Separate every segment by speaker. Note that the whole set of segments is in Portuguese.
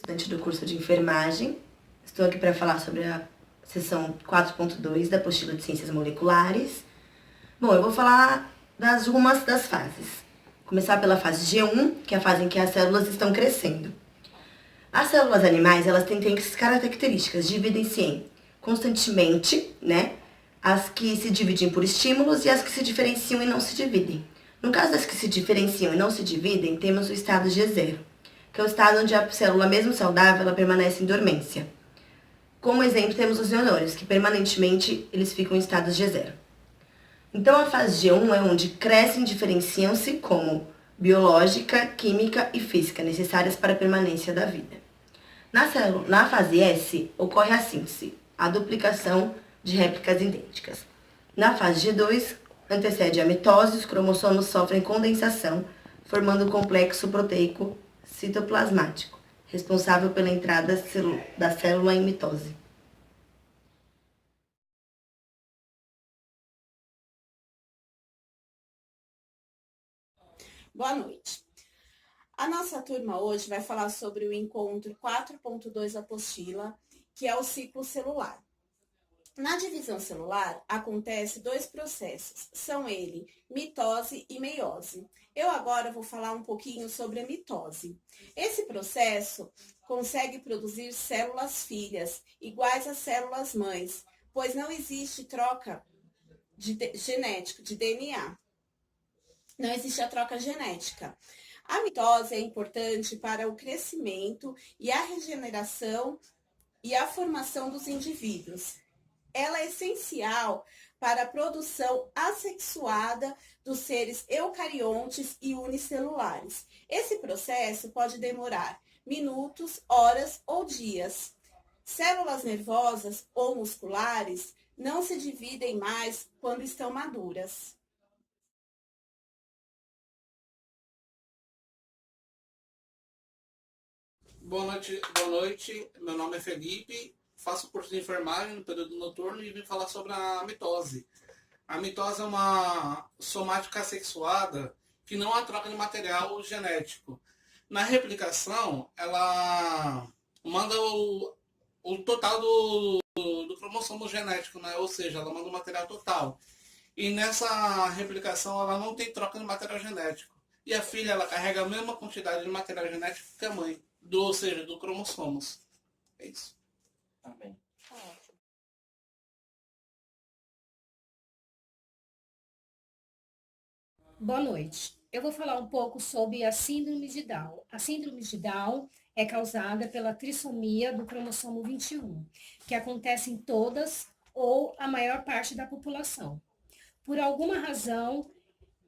Speaker 1: estudante do curso de enfermagem. Estou aqui para falar sobre a seção 4.2 da apostila de Ciências Moleculares. Bom, eu vou falar das algumas das fases. Começar pela fase G1, que é a fase em que as células estão crescendo. As células animais, elas têm características, dividem-se em constantemente, as que se dividem por estímulos e as que se diferenciam e não se dividem. No caso das que se diferenciam e não se dividem, temos o estado G0, que é o estado onde a célula, mesmo saudável, ela permanece em dormência. Como exemplo, temos os neurônios, que permanentemente eles ficam em estado G0. Então, a fase G1 é onde crescem e diferenciam-se como biológica, química e física, necessárias para a permanência da vida. Na fase S, ocorre a síntese, a duplicação de réplicas idênticas. Na fase G2, antecede a mitose, os cromossomos sofrem condensação, formando o complexo proteico citoplasmático, responsável pela entrada da célula em mitose.
Speaker 2: Boa noite. A nossa turma hoje vai falar sobre o encontro 4.2 apostila, que é o ciclo celular. Na divisão celular, acontece dois processos, são eles mitose e meiose. Eu agora vou falar um pouquinho sobre a mitose. Esse processo consegue produzir células filhas, iguais às células mães, pois não existe troca genética, de DNA. Não existe a troca genética. A mitose é importante para o crescimento e a regeneração e a formação dos indivíduos. Ela é essencial para a produção assexuada dos seres eucariontes e unicelulares. Esse processo pode demorar minutos, horas ou dias. Células nervosas ou musculares não se dividem mais quando estão maduras.
Speaker 3: Boa noite. Meu nome é Felipe, faço curso de enfermagem no período noturno e vim falar sobre a mitose. A mitose é uma somática assexuada que não há troca de material genético. Na replicação, ela manda o total do cromossomo genético, né? Ou seja, ela manda o material total. E nessa replicação, ela não tem troca de material genético. E a filha, ela carrega a mesma quantidade de material genético que a mãe, ou seja, do cromossomos. É isso.
Speaker 4: Amém.
Speaker 5: Boa noite. Eu vou falar um pouco sobre a síndrome de Down. A síndrome de Down é causada pela trissomia do cromossomo 21, que acontece em todas ou a maior parte da população. Por alguma razão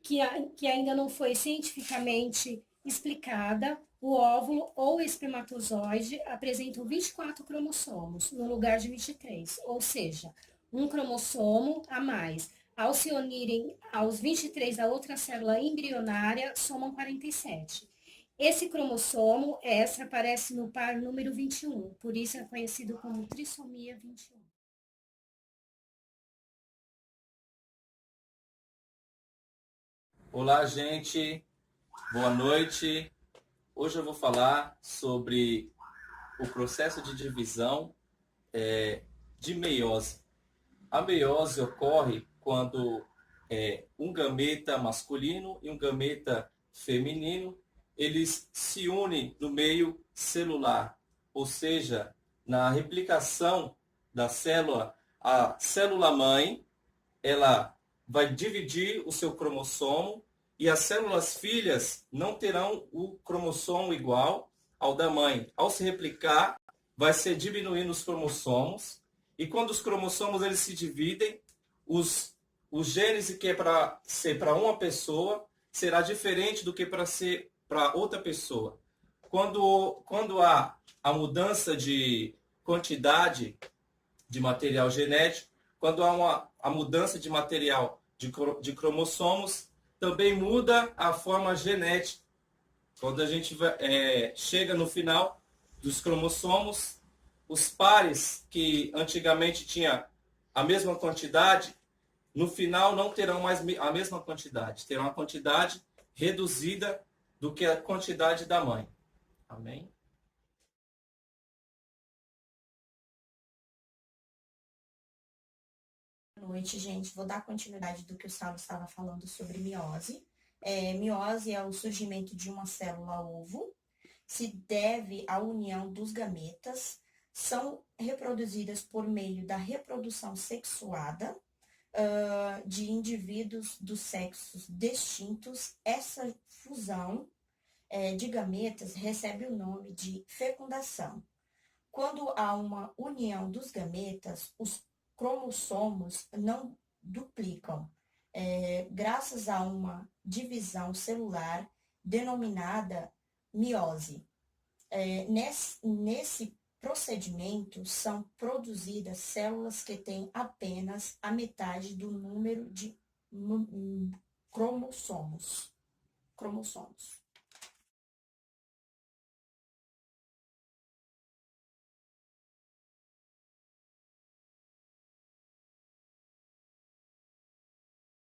Speaker 5: que ainda não foi cientificamente explicada, o óvulo ou espermatozoide apresentam 24 cromossomos no lugar de 23, ou seja, um cromossomo a mais. Ao se unirem aos 23 da outra célula embrionária, somam 47. Esse cromossomo extra aparece no par número 21, por isso é conhecido como trissomia 21.
Speaker 4: Olá, gente. Boa noite. Hoje eu vou falar sobre o processo de divisão de meiose. A meiose ocorre quando um gameta masculino e um gameta feminino, eles se unem no meio celular, ou seja, na replicação da célula, a célula mãe, ela vai dividir o seu cromossomo e as células filhas não terão o cromossomo igual ao da mãe. Ao se replicar, vai ser diminuindo os cromossomos e quando os cromossomos eles se dividem, o gênese que é para ser para uma pessoa será diferente do que para ser para outra pessoa. Quando há a mudança de quantidade de material genético, quando há a mudança de material de cromossomos, também muda a forma genética. Quando a gente chega no final dos cromossomos, os pares que antigamente tinha a mesma quantidade, no final não terão mais a mesma quantidade, terão uma quantidade reduzida do que a quantidade da mãe. Amém?
Speaker 6: noite, gente. Vou dar continuidade do que o Saulo estava falando sobre miose. Miose é o surgimento de uma célula-ovo, se deve à união dos gametas, são reproduzidas por meio da reprodução sexuada de indivíduos dos sexos distintos. Essa fusão de gametas recebe o nome de fecundação. Quando há uma união dos gametas, os cromossomos não duplicam, graças a uma divisão celular denominada miose. Nesse procedimento, são produzidas células que têm apenas a metade do número de cromossomos.